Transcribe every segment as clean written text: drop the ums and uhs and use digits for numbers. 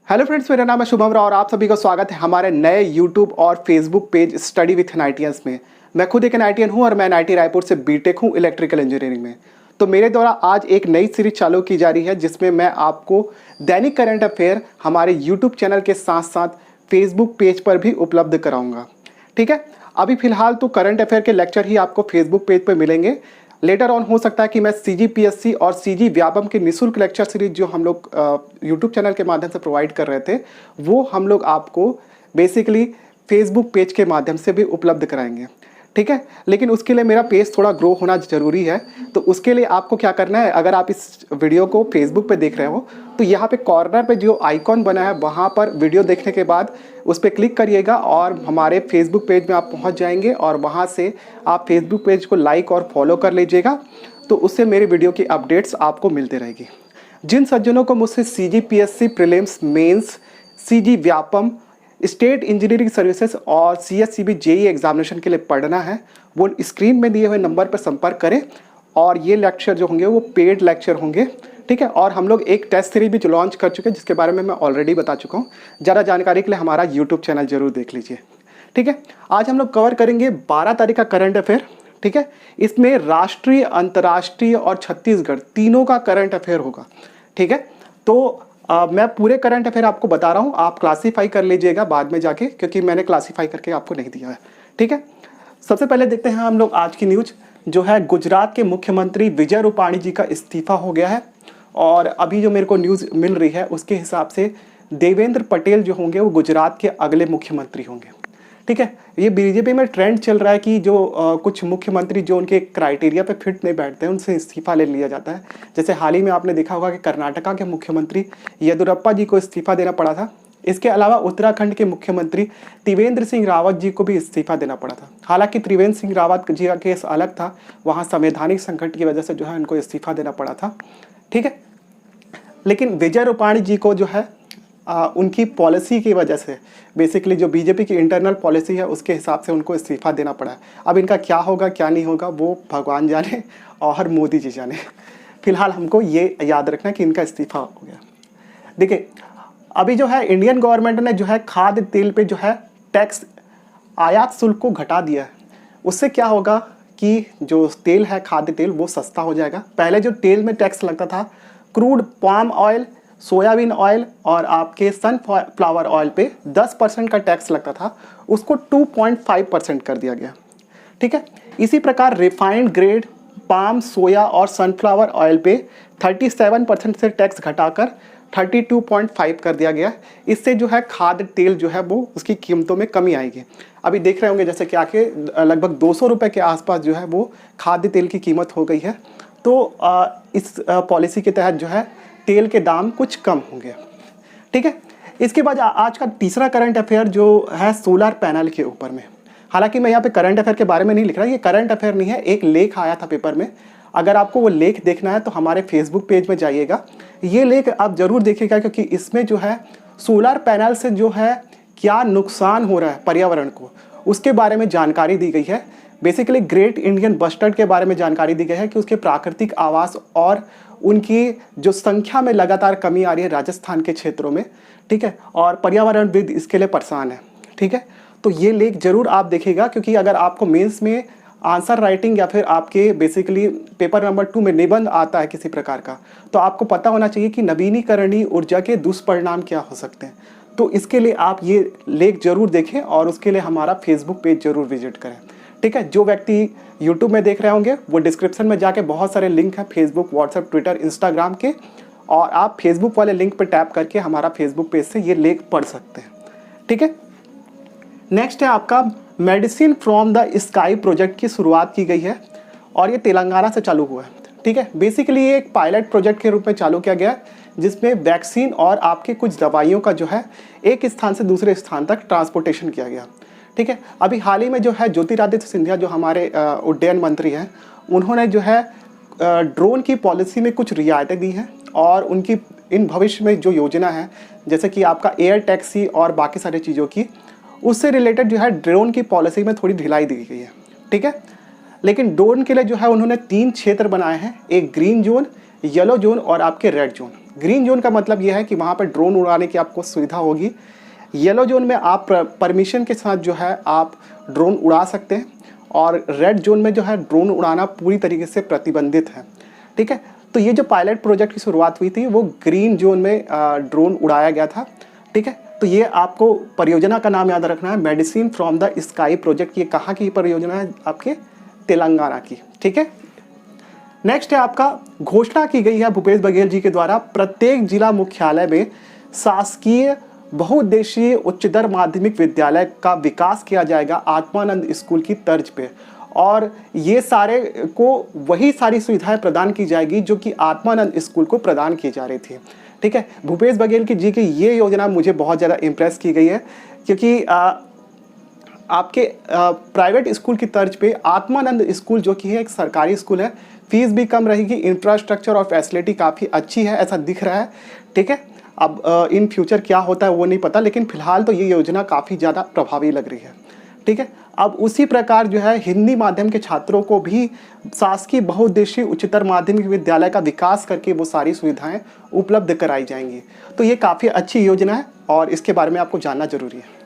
Hello friends, मेरा नाम है शुभम राव और आप सभी का स्वागत है हमारे नए यूट्यूब और फेसबुक पेज स्टडी विथ एनआईटीएंस में। मैं खुद एक एनआईटीएन हूं और मैं एनआईटी रायपुर से बीटेक हूं इलेक्ट्रिकल इंजीनियरिंग में। तो मेरे द्वारा आज एक नई सीरीज चालू की जा रही है जिसमें मैं आपको दैनिक करंट अफेयर हमारे यूट्यूब चैनल के साथ साथ फेसबुक पेज पर भी उपलब्ध कराऊंगा। ठीक है, अभी फिलहाल तो करंट अफेयर के लेक्चर ही आपको फेसबुक पेज पर मिलेंगे। लेटर ऑन हो सकता है कि मैं सीजीपीएससी और सीजी व्यापम के निःशुल्क लेक्चर सीरीज जो हम लोग यूट्यूब चैनल के माध्यम से प्रोवाइड कर रहे थे वो हम लोग आपको बेसिकली फेसबुक पेज के माध्यम से भी उपलब्ध कराएंगे। ठीक है, लेकिन उसके लिए मेरा पेज थोड़ा ग्रो होना ज़रूरी है। तो उसके लिए आपको क्या करना है, अगर आप इस वीडियो को फेसबुक पे देख रहे हो तो यहाँ पे कॉर्नर पे जो आइकॉन बना है वहाँ पर वीडियो देखने के बाद उस पर क्लिक करिएगा और हमारे फेसबुक पेज में आप पहुँच जाएंगे और वहाँ से आप फेसबुक पेज को लाइक और फॉलो कर लीजिएगा। तो उससे मेरे वीडियो की अपडेट्स आपको मिलते रहेगी। जिन सज्जनों को मुझसे CGPSC prelims, mains, CG Vyapam, state engineering services और सीएससीबी जेई एग्जामिनेशन के लिए पढ़ना है वो स्क्रीन में दिए हुए नंबर पर संपर्क करें। और ये लेक्चर जो होंगे वो पेड लेक्चर होंगे। ठीक है, और हम लोग एक टेस्ट सीरीज भी लॉन्च कर चुके हैं जिसके बारे में मैं ऑलरेडी बता चुका हूँ। ज़्यादा जानकारी के लिए हमारा यूट्यूब चैनल जरूर देख लीजिए। ठीक है, आज हम लोग कवर करेंगे 12 तारीख का करंट अफेयर। ठीक है, इसमें राष्ट्रीय, अंतर्राष्ट्रीय और छत्तीसगढ़ तीनों का करंट अफेयर होगा। ठीक है, तो मैं पूरे करंट अफेयर आपको बता रहा हूँ, आप क्लासीफाई कर लीजिएगा बाद में जाके, क्योंकि मैंने क्लासीफाई करके आपको नहीं दिया है। ठीक है, सबसे पहले देखते हैं हम लोग आज की न्यूज जो है। गुजरात के मुख्यमंत्री विजय रूपाणी जी का इस्तीफा हो गया है और अभी जो मेरे को न्यूज़ मिल रही है उसके हिसाब से देवेंद्र पटेल जो होंगे वो गुजरात के अगले मुख्यमंत्री होंगे। ठीक है, ये बीजेपी में ट्रेंड चल रहा है कि जो कुछ मुख्यमंत्री जो उनके क्राइटेरिया पे फिट नहीं बैठते हैं उनसे इस्तीफा ले लिया जाता है। जैसे हाल ही में आपने देखा होगा कि कर्नाटका के मुख्यमंत्री येदियुरप्पा जी को इस्तीफा देना पड़ा था। इसके अलावा उत्तराखंड के मुख्यमंत्री त्रिवेंद्र सिंह रावत जी को भी इस्तीफा देना पड़ा था। हालांकि त्रिवेंद्र सिंह रावत जी का केस अलग था, वहाँ संवैधानिक संकट की वजह से जो है उनको इस्तीफा देना पड़ा था। ठीक है, लेकिन विजय रूपाणी जी को जो है उनकी पॉलिसी की वजह से, बेसिकली जो बीजेपी की इंटरनल पॉलिसी है उसके हिसाब से उनको इस्तीफा देना पड़ा है। अब इनका क्या होगा क्या नहीं होगा वो भगवान जाने और मोदी जी जाने। फिलहाल हमको ये याद रखना कि इनका इस्तीफा हो गया। देखिए, अभी जो है इंडियन गवर्नमेंट ने जो है खाद्य तेल पे जो है टैक्स, आयात शुल्क को घटा दिया है। उससे क्या होगा कि जो तेल है, खाद्य तेल, वो सस्ता हो जाएगा। पहले जो तेल में टैक्स लगता था, crude palm oil, soybean oil और आपके सनफ्लावर ऑयल पे 10% का टैक्स लगता था, उसको 2.5% कर दिया गया। ठीक है, इसी प्रकार रिफाइंड ग्रेड पाम, सोया और सनफ्लावर ऑयल पे 37% से टैक्स घटाकर 32.5 कर दिया गया। इससे जो है खाद्य तेल जो है वो उसकी कीमतों में कमी आएगी। अभी देख रहे होंगे जैसे कि आके लगभग 200 रुपये के आसपास जो है वो खाद्य तेल की कीमत हो गई है। तो इस पॉलिसी के तहत जो है तेल के दाम कुछ कम होंगे। ठीक है, इसके बाद आज का तीसरा करंट अफेयर जो है सोलर पैनल के ऊपर में। हालांकि मैं यहाँ पे करंट अफेयर के बारे में नहीं लिख रहा, ये करंट अफेयर नहीं है, एक लेख आया था पेपर में। अगर आपको वो लेख देखना है तो हमारे फेसबुक पेज में जाइएगा, ये लेख आप जरूर देखिएगा, क्योंकि इसमें जो है सोलर पैनल से जो है क्या नुकसान हो रहा है पर्यावरण को उसके बारे में जानकारी दी गई है। बेसिकली ग्रेट इंडियन बस्टर्ड के बारे में जानकारी दी गई है कि उसके प्राकृतिक आवास और उनकी जो संख्या में लगातार कमी आ रही है राजस्थान के क्षेत्रों में। ठीक है, और पर्यावरणविद इसके लिए परेशान है। ठीक है, तो ये लेख जरूर आप देखिएगा, क्योंकि अगर आपको मेंस में आंसर राइटिंग या फिर आपके बेसिकली पेपर नंबर 2 में निबंध आता है किसी प्रकार का, तो आपको पता होना चाहिए कि नवीनीकरणीय ऊर्जा के दुष्परिणाम क्या हो सकते हैं। तो इसके लिए आप ये लेख जरूर देखें और उसके लिए हमारा फेसबुक पेज जरूर विजिट करें। ठीक है, जो व्यक्ति यूट्यूब में देख रहे होंगे वो डिस्क्रिप्शन में जाके बहुत सारे लिंक हैं फेसबुक, व्हाट्सएप, ट्विटर, इंस्टाग्राम के, और आप फेसबुक वाले लिंक पर टैप करके हमारा फेसबुक पेज से ये लेख पढ़ सकते हैं। ठीक है, नेक्स्ट है आपका medicine from the sky project की शुरुआत की गई है और ये तेलंगाना से चालू हुआ है। ठीक है, बेसिकली ये एक पायलट प्रोजेक्ट के रूप में चालू किया गया जिसमें वैक्सीन और आपके कुछ दवाइयों का जो है एक स्थान से दूसरे स्थान तक ट्रांसपोर्टेशन किया गया। ठीक है, अभी हाल ही में जो है ज्योतिरादित्य सिंधिया जो हमारे उड्डयन मंत्री हैं, उन्होंने जो है ड्रोन की पॉलिसी में कुछ रियायतें दी हैं और उनकी इन भविष्य में जो योजना है जैसे कि आपका एयर टैक्सी और बाकी सारी चीज़ों की, उससे रिलेटेड जो है ड्रोन की पॉलिसी में थोड़ी ढिलाई दी गई है। ठीक है, लेकिन ड्रोन के लिए जो है उन्होंने 3 क्षेत्र बनाए हैं, एक ग्रीन जोन, येलो जोन और आपके रेड जोन। ग्रीन जोन का मतलब यह है कि वहाँ पर ड्रोन उड़ाने की आपको सुविधा होगी। येलो जोन में आप परमिशन के साथ जो है आप ड्रोन उड़ा सकते हैं, और रेड जोन में जो है ड्रोन उड़ाना पूरी तरीके से प्रतिबंधित है। ठीक है, तो ये जो पायलट प्रोजेक्ट की शुरुआत हुई थी वो ग्रीन जोन में ड्रोन उड़ाया गया था। ठीक है, तो ये आपको परियोजना का नाम याद रखना है, medicine from the sky project. ये कहाँ की परियोजना है? आपके तेलंगाना की। ठीक है, नेक्स्ट है आपका, घोषणा की गई है भूपेश बघेल जी के द्वारा प्रत्येक जिला मुख्यालय में शासकीय बहुउद्देशीय उच्चतर माध्यमिक विद्यालय का विकास किया जाएगा आत्मानंद स्कूल की तर्ज पे, और ये सारे को वही सारी सुविधाएं प्रदान की जाएगी जो कि आत्मानंद स्कूल को प्रदान की जा रही थी। ठीक है, भूपेश बघेल जी की ये योजना मुझे बहुत ज़्यादा इम्प्रेस की गई है, क्योंकि आपके प्राइवेट स्कूल की तर्ज पे आत्मानंद स्कूल जो कि है एक सरकारी स्कूल है, फीस भी कम रहेगी, इंफ्रास्ट्रक्चर और फैसिलिटी काफ़ी अच्छी है, ऐसा दिख रहा है। ठीक है, अब इन फ्यूचर क्या होता है वो नहीं पता, लेकिन फिलहाल तो ये योजना काफ़ी ज़्यादा प्रभावी लग रही है। ठीक है, अब उसी प्रकार जो है हिंदी माध्यम के छात्रों को भी शासकीय बहुउद्देशीय उच्चतर माध्यमिक विद्यालय का विकास करके वो सारी सुविधाएं उपलब्ध कराई जाएंगी। तो ये काफ़ी अच्छी योजना है और इसके बारे में आपको जानना जरूरी है।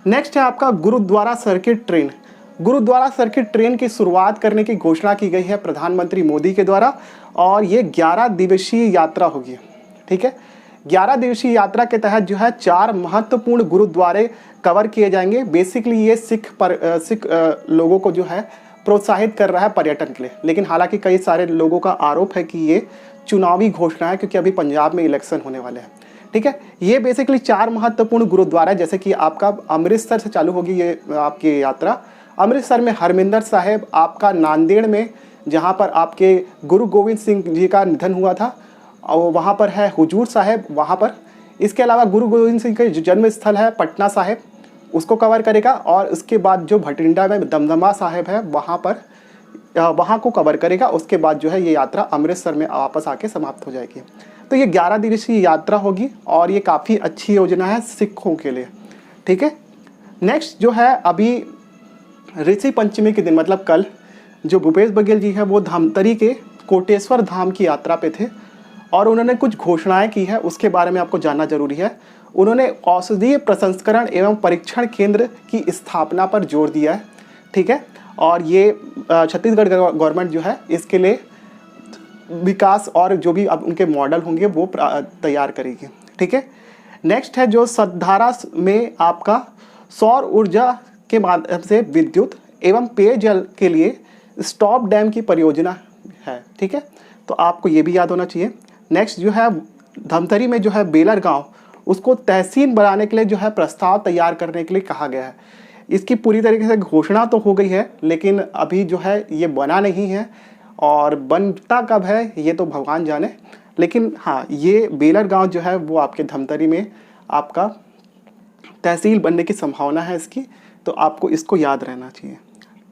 नेक्स्ट है आपका gurdwara circuit train. Gurdwara circuit train की शुरुआत करने की घोषणा की गई है प्रधानमंत्री मोदी के द्वारा, और ये 11 दिवसीय यात्रा होगी। ठीक है, 11 दिवसीय यात्रा के तहत जो है 4 महत्वपूर्ण गुरुद्वारे कवर किए जाएंगे। बेसिकली ये सिख लोगों को जो है प्रोत्साहित कर रहा है पर्यटन के लिए, लेकिन हालांकि कई सारे लोगों का आरोप है कि ये चुनावी घोषणा है, क्योंकि अभी पंजाब में इलेक्शन होने वाले हैं। ठीक है, ये बेसिकली 4 महत्वपूर्ण गुरुद्वारा, जैसे कि आपका अमृतसर से चालू होगी ये आपकी यात्रा। अमृतसर में हरमिंदर साहिब, आपका नांदेड़ में जहाँ पर आपके गुरु गोविंद सिंह जी का निधन हुआ था, और वहाँ पर है हुजूर साहिब वहाँ पर। इसके अलावा गुरु गोविंद सिंह का जो जन्म स्थल है पटना साहिब, उसको कवर करेगा, और उसके बाद जो भटिंडा में दमदमा साहिब है वहाँ को कवर करेगा। उसके बाद जो है ये यात्रा अमृतसर में वापस आके समाप्त हो जाएगी। तो ये 11 दिवसीय यात्रा होगी और ये काफ़ी अच्छी योजना है सिखों के लिए। ठीक है, नेक्स्ट जो है अभी ऋषि पंचमी के दिन, मतलब कल, जो भूपेश बघेल जी है वो धमतरी के कोटेश्वर धाम की यात्रा पे थे, और उन्होंने कुछ घोषणाएं की है, उसके बारे में आपको जानना जरूरी है। उन्होंने औषधीय प्रसंस्करण एवं परीक्षण केंद्र की स्थापना पर जोर दिया है। ठीक है, और ये छत्तीसगढ़ गवर्नमेंट जो है इसके लिए विकास और जो भी अब उनके मॉडल होंगे वो तैयार करेगी। ठीक है, नेक्स्ट है जो सतधारा में आपका सौर ऊर्जा के माध्यम से विद्युत एवं पेयजल के लिए स्टॉप डैम की परियोजना है। ठीक है, तो आपको ये भी याद होना चाहिए। नेक्स्ट जो है धमतरी में जो है बेलर गांव, उसको तहसील बनाने के लिए जो है प्रस्ताव तैयार करने के लिए कहा गया है। इसकी पूरी तरीके से घोषणा तो हो गई है, लेकिन अभी जो है ये बना नहीं है, और बनता कब है ये तो भगवान जाने। लेकिन हाँ, ये बेलर गांव जो है वो आपके धमतरी में आपका तहसील बनने की संभावना है इसकी, तो आपको इसको याद रहना चाहिए।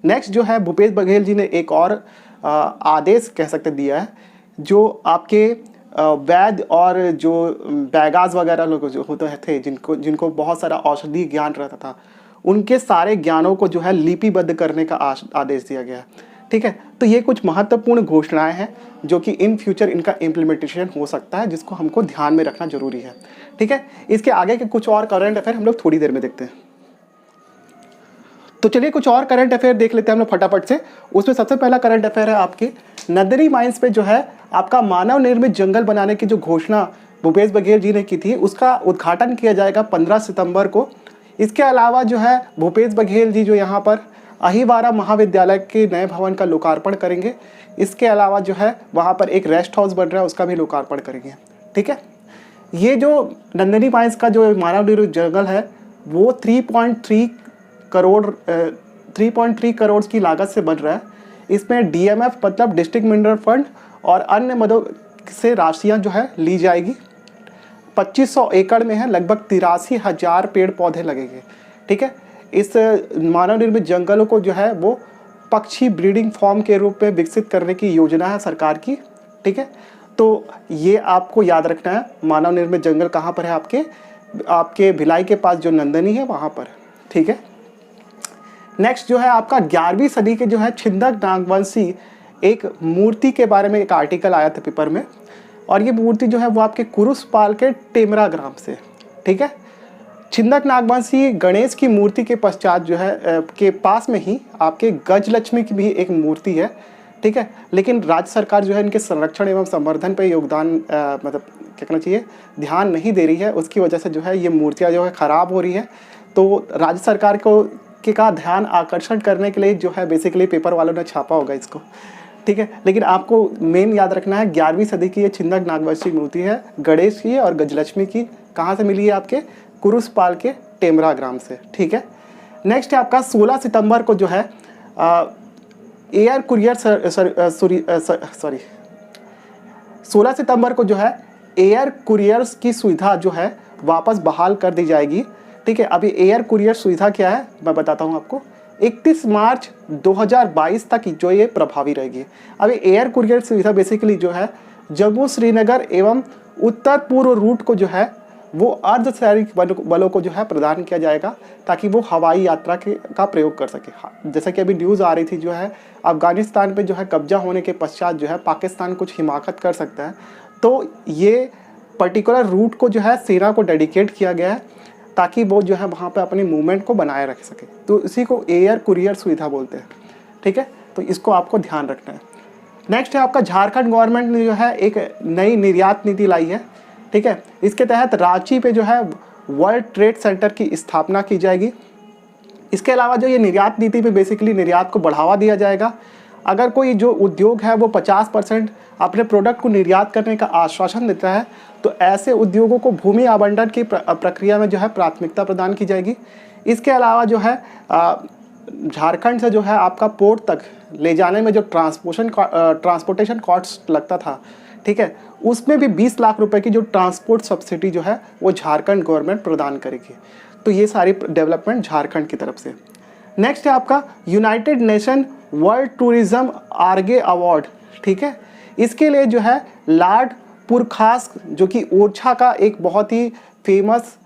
नेक्स्ट जो है भूपेश बघेल जी ने एक और आदेश कह सकते दिया है, जो आपके वैद्य और जो बैगाज वगैरह लोग जो होते थे, जिनको बहुत सारा औषधि ज्ञान रहता था, उनके सारे ज्ञानों को जो है लिपिबद्ध करने का आदेश दिया गया है। ठीक है, तो ये कुछ महत्वपूर्ण घोषणाएं हैं जो कि इन फ्यूचर इनका इम्प्लीमेंटेशन हो सकता है, जिसको हमको ध्यान में रखना जरूरी है। ठीक है, इसके आगे के कुछ और करंट अफेयर हम लोग थोड़ी देर में देखते हैं। तो चलिए कुछ और करंट अफेयर देख लेते हैं हम लोग फटाफट से। उसमें सबसे पहला करंट अफेयर है आपके नंदनी माइंस पे जो है आपका मानव निर्मित जंगल बनाने की जो घोषणा भूपेश बघेल जी ने की थी, उसका उद्घाटन किया जाएगा 15 सितंबर को। इसके अलावा जो है भूपेश बघेल जी जो यहाँ पर अहिवारा महाविद्यालय के नए भवन का लोकार्पण करेंगे। इसके अलावा जो है वहाँ पर एक रेस्ट हाउस बन रहा है, उसका भी लोकार्पण करेंगे। ठीक है, ये जो नंदनी माइंस का जो मानव निर्मित जंगल है वो 3.3 करोड़ की लागत से बन रहा है। इसमें DMF मतलब डिस्ट्रिक्ट मिनरल फंड और अन्य मदों से राशियाँ जो है ली जाएगी। 2500 एकड़ में है, लगभग 83,000 पेड़ पौधे लगेंगे। ठीक है, इस मानव निर्मित जंगलों को जो है वो पक्षी ब्रीडिंग फार्म के रूप में विकसित करने की योजना है सरकार की। ठीक है, तो ये आपको याद रखना है। मानव निर्मित जंगल कहाँ पर है? आपके भिलाई के पास जो नंदनी है वहाँ पर। ठीक है, नेक्स्ट जो है आपका 11वीं सदी के जो है छिंदक नागवंशी एक मूर्ति के बारे में एक आर्टिकल आया था पेपर में। और ये मूर्ति जो है वो आपके कुरुसपाल के टेमरा ग्राम से, ठीक है। छिंदक नागवंशी गणेश की मूर्ति के पश्चात जो है के पास में ही आपके गजलक्ष्मी की भी एक मूर्ति है, ठीक है। लेकिन राज्य सरकार जो है इनके संरक्षण एवं संवर्धन पे योगदान मतलब क्या कहना चाहिए, ध्यान नहीं दे रही है। उसकी वजह से जो है ये मूर्तियाँ जो है ख़राब हो रही है। तो राज्य सरकार को का ध्यान आकर्षण करने के लिए जो है बेसिकली पेपर वालों ने छापा होगा इसको, ठीक है। लेकिन आपको मेन याद रखना है 11वीं सदी की ये छिंदक नागवंशी मूर्ति है, गणेश की और गजलक्ष्मी की। कहाँ से मिली है? आपके कुरुसपाल के टेमरा ग्राम से, ठीक है। नेक्स्ट है आपका 16 सितंबर को जो है एयर कुरियर 16 सितंबर को जो है एयर कुरियर्स की सुविधा जो है वापस बहाल कर दी जाएगी, ठीक है। अभी एयर कुरियर सुविधा क्या है मैं बताता हूँ आपको। 31 मार्च 2022 तक जो ये प्रभावी रहेगी। अभी एयर कुरियर सुविधा बेसिकली जो है जम्मू श्रीनगर एवं उत्तर पूर्व रूट को जो है वो अर्धसैनिक बलों को जो है प्रदान किया जाएगा, ताकि वो हवाई यात्रा का प्रयोग कर सके। हाँ, जैसा कि अभी न्यूज़ आ रही थी जो है अफगानिस्तान पे जो है कब्जा होने के पश्चात जो है पाकिस्तान कुछ हिमाकत कर सकता है, तो ये पर्टिकुलर रूट को जो है सेना को डेडिकेट किया गया है, ताकि वो जो है वहाँ पे अपनी मूवमेंट को बनाए रख सके। तो इसी को एयर कुरियर सुविधा बोलते हैं, ठीक है। तो इसको आपको ध्यान रखना है। नेक्स्ट है आपका झारखंड गवर्नमेंट ने जो है एक नई निर्यात नीति लाई है, ठीक है। इसके तहत रांची पे जो है वर्ल्ड ट्रेड सेंटर की स्थापना की जाएगी। इसके अलावा जो ये निर्यात नीति पे बेसिकली निर्यात को बढ़ावा दिया जाएगा। अगर कोई जो उद्योग है वो 50% अपने प्रोडक्ट को निर्यात करने का आश्वासन देता है, तो ऐसे उद्योगों को भूमि आवंटन की प्रक्रिया में जो है प्राथमिकता प्रदान की जाएगी। इसके अलावा जो है झारखंड से जो है आपका पोर्ट तक ले जाने में जो ट्रांसपोर्टेशन कॉस्ट लगता था, ठीक है, उसमें भी 20 लाख रुपए की जो ट्रांसपोर्ट सब्सिडी जो है वो झारखंड गवर्नमेंट प्रदान करेगी। तो ये सारी डेवलपमेंट झारखंड की तरफ से। नेक्स्ट है आपका United nation world tourism Arge award, ठीक है। इसके लिए जो है लॉर्ड पुरखास जो कि ओरछा का एक बहुत ही फेमस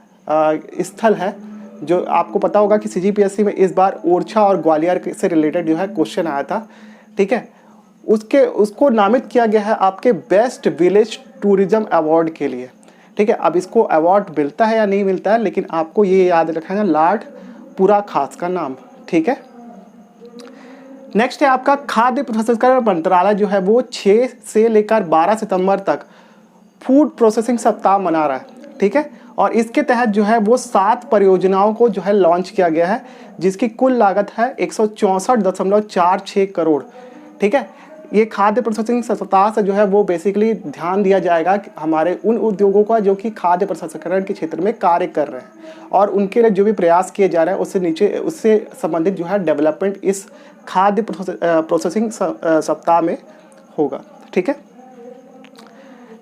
स्थल है, जो आपको पता होगा कि CGPSC में इस बार ओरछा और ग्वालियर से रिलेटेड जो है क्वेश्चन आया था, ठीक है। उसको नामित किया गया है आपके बेस्ट विलेज टूरिज्म अवार्ड के लिए, ठीक है। अब इसको अवार्ड मिलता है या नहीं मिलता है, लेकिन आपको ये याद रखना है लॉर्ड पुरखास का नाम, ठीक है। नेक्स्ट है आपका खाद्य प्रसंस्करण मंत्रालय जो है वो 6 से लेकर 12 सितंबर तक फूड प्रोसेसिंग सप्ताह मना रहा है, ठीक है। और इसके तहत जो है वो 7 परियोजनाओं को जो है लॉन्च किया गया है, जिसकी कुल लागत है 164.46 करोड़, ठीक है। ये खाद्य प्रोसेसिंग सप्ताह से जो है वो बेसिकली ध्यान दिया जाएगा कि हमारे उन उद्योगों का जो कि खाद्य प्रसंस्करण के क्षेत्र में कार्य कर रहे हैं, और उनके लिए जो भी प्रयास किए जा रहे हैं उससे संबंधित जो है डेवलपमेंट इस खाद्य प्रोसेसिंग सप्ताह में होगा, ठीक है।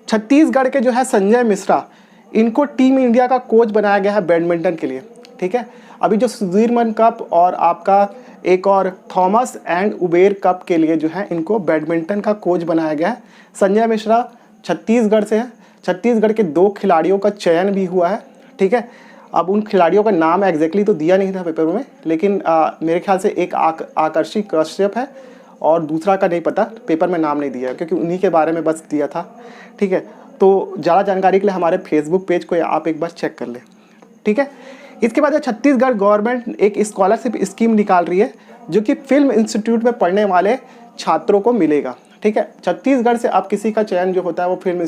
छत्तीसगढ़ के जो है संजय मिश्रा, इनको टीम इंडिया का कोच बनाया गया है बैडमिंटन के लिए, ठीक है। अभी जो सुधीरमन कप और आपका एक और थॉमस एंड उबेर कप के लिए जो है इनको बैडमिंटन का कोच बनाया गया है। संजय मिश्रा छत्तीसगढ़ से है। छत्तीसगढ़ के 2 खिलाड़ियों का चयन भी हुआ है, ठीक है। अब उन खिलाड़ियों का नाम एग्जैक्टली तो दिया नहीं था पेपर में, लेकिन मेरे ख्याल से एक आकर्षी कश्यप है और दूसरा का नहीं पता, पेपर में नाम नहीं दिया क्योंकि उन्हीं के बारे में बस दिया था, ठीक है। तो ज़्यादा जानकारी के लिए हमारे फेसबुक पेज को आप एक बार चेक कर लें, ठीक है। इसके बाद छत्तीसगढ़ गवर्नमेंट एक स्कॉलरशिप स्कीम निकाल रही है, जो कि फिल्म इंस्टीट्यूट में पढ़ने वाले छात्रों को मिलेगा, ठीक है। छत्तीसगढ़ से अब किसी का चयन जो होता है वो फिल्म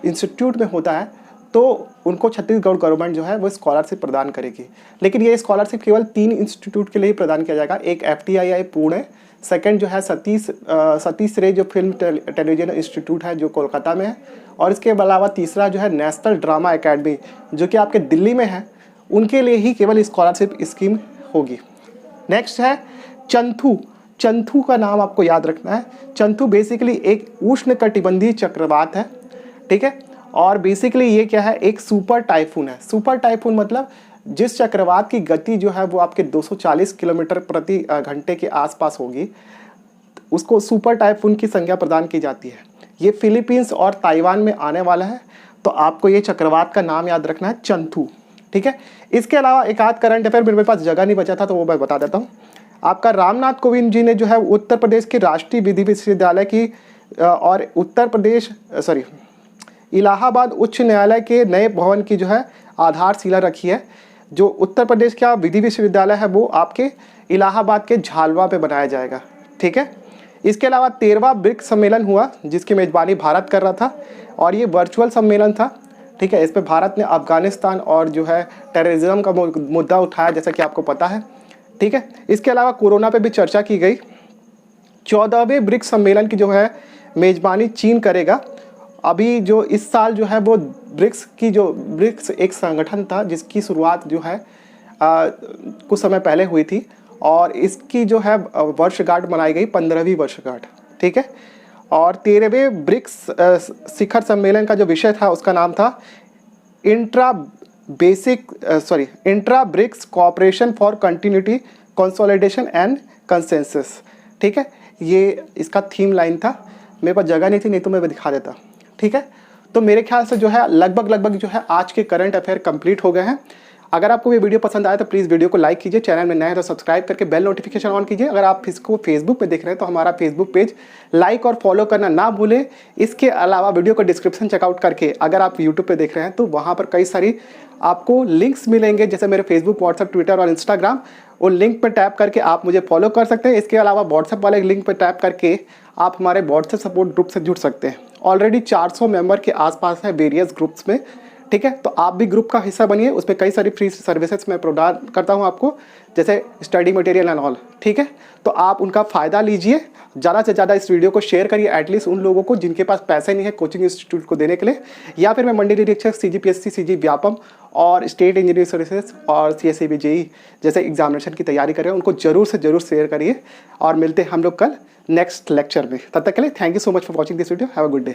इंस्टीट्यूट में होता है, तो उनको छत्तीसगढ़ गवर्नमेंट जो है वो स्कॉलरशिप प्रदान करेगी। लेकिन ये स्कॉलरशिप केवल 3 इंस्टीट्यूट के लिए ही प्रदान किया जाएगा। एक FTII पुणे, सेकंड जो है सतीश रे जो फिल्म टेलीविजन इंस्टीट्यूट है जो कोलकाता में है, और इसके अलावा तीसरा जो है नेशनल ड्रामा एकेडमी जो कि आपके दिल्ली में है, उनके लिए ही केवल स्कॉलरशिप स्कीम होगी। नेक्स्ट है चंथू। चंथू का नाम आपको याद रखना है। चंथू बेसिकली एक उष्णकटिबंधीय चक्रवात है, ठीक है। और बेसिकली ये क्या है, एक सुपर टाइफून है। सुपर टाइफून मतलब जिस चक्रवात की गति जो है वो आपके 240 किलोमीटर प्रति घंटे के आसपास होगी, उसको सुपर टाइफून की संज्ञा प्रदान की जाती है। ये फिलीपींस और ताइवान में आने वाला है, तो आपको ये चक्रवात का नाम याद रखना है चंथू, ठीक है। इसके अलावा एक आध करंट अफेयर मेरे पास जगह नहीं बचा था तो वो मैं बता देता हूँ। आपका रामनाथ कोविंद जी ने जो है उत्तर प्रदेश के राष्ट्रीय विधि विश्वविद्यालय की और उत्तर प्रदेश इलाहाबाद उच्च न्यायालय के नए भवन की जो है आधारशिला रखी है। जो उत्तर प्रदेश का विधि विश्वविद्यालय है वो आपके इलाहाबाद के झालवा पे बनाया जाएगा, ठीक है। इसके अलावा 13वां ब्रिक्स सम्मेलन हुआ जिसकी मेज़बानी भारत कर रहा था और ये वर्चुअल सम्मेलन था, ठीक है। इस पर भारत ने अफगानिस्तान और जो है टेररिज्म का मुद्दा उठाया जैसा कि आपको पता है, ठीक है। इसके अलावा कोरोना पे भी चर्चा की गई। 14वें ब्रिक्स सम्मेलन की जो है मेज़बानी चीन करेगा। अभी जो इस साल जो है वो ब्रिक्स एक संगठन था जिसकी शुरुआत जो है कुछ समय पहले हुई थी और इसकी जो है वर्षगांठ मनाई गई 15वीं वर्षगांठ, ठीक है। और 13वें ब्रिक्स शिखर सम्मेलन का जो विषय था उसका नाम था intra BRICS cooperation for continuity consolidation and consensus, ठीक है। ये इसका थीम लाइन था। मेरे पास जगह नहीं तो मैं दिखा देता, ठीक है। तो मेरे ख्याल से जो है लगभग जो है आज के करंट अफेयर कंप्लीट हो गए हैं। अगर आपको ये वीडियो पसंद आया तो प्लीज़ वीडियो को लाइक कीजिए, चैनल में नए हैं तो सब्सक्राइब करके बेल नोटिफिकेशन ऑन कीजिए। अगर आप इसको फेसबुक पे देख रहे हैं तो हमारा फेसबुक पेज लाइक और फॉलो करना ना भूलें। इसके अलावा वीडियो को डिस्क्रिप्शन चेकआउट करके अगर आप यूट्यूब पे देख रहे हैं तो वहाँ पर कई सारी आपको लिंक्स मिलेंगे, जैसे मेरे फेसबुक, व्हाट्सएप, ट्विटर और इंस्टाग्राम। उन लिंक पर टैप करके आप मुझे फॉलो कर सकते हैं। इसके अलावा व्हाट्सएप वाले लिंक पर टैप करके आप हमारे व्हाट्सएप सपोर्ट ग्रुप से जुड़ सकते हैं। ऑलरेडी 400 मेंबर के आसपास है वेरियस ग्रुप्स में, ठीक है। तो आप भी ग्रुप का हिस्सा बनिए। उसमें कई सारी फ्री सर्विसेज मैं प्रदान करता हूं आपको, जैसे स्टडी मटेरियल एंड ऑल, ठीक है। तो आप उनका फ़ायदा लीजिए। ज़्यादा से ज़्यादा इस वीडियो को शेयर करिए एटलीस्ट उन लोगों को जिनके पास पैसे नहीं है कोचिंग इंस्टीट्यूट को देने के लिए, या फिर मैं मंडी निरीक्षक, CGPSC, CG व्यापम और स्टेट इंजीनियरिंग सर्विसेज और CSEB JEE जैसे एग्जामिनेशन की तैयारी कर रहे हैं उनको जरूर से जरूर शेयर करिए। और मिलते हैं हम लोग कल नेक्स्ट लेक्चर में। तब तक के लिए thank you so much for watching this video. Have a good day.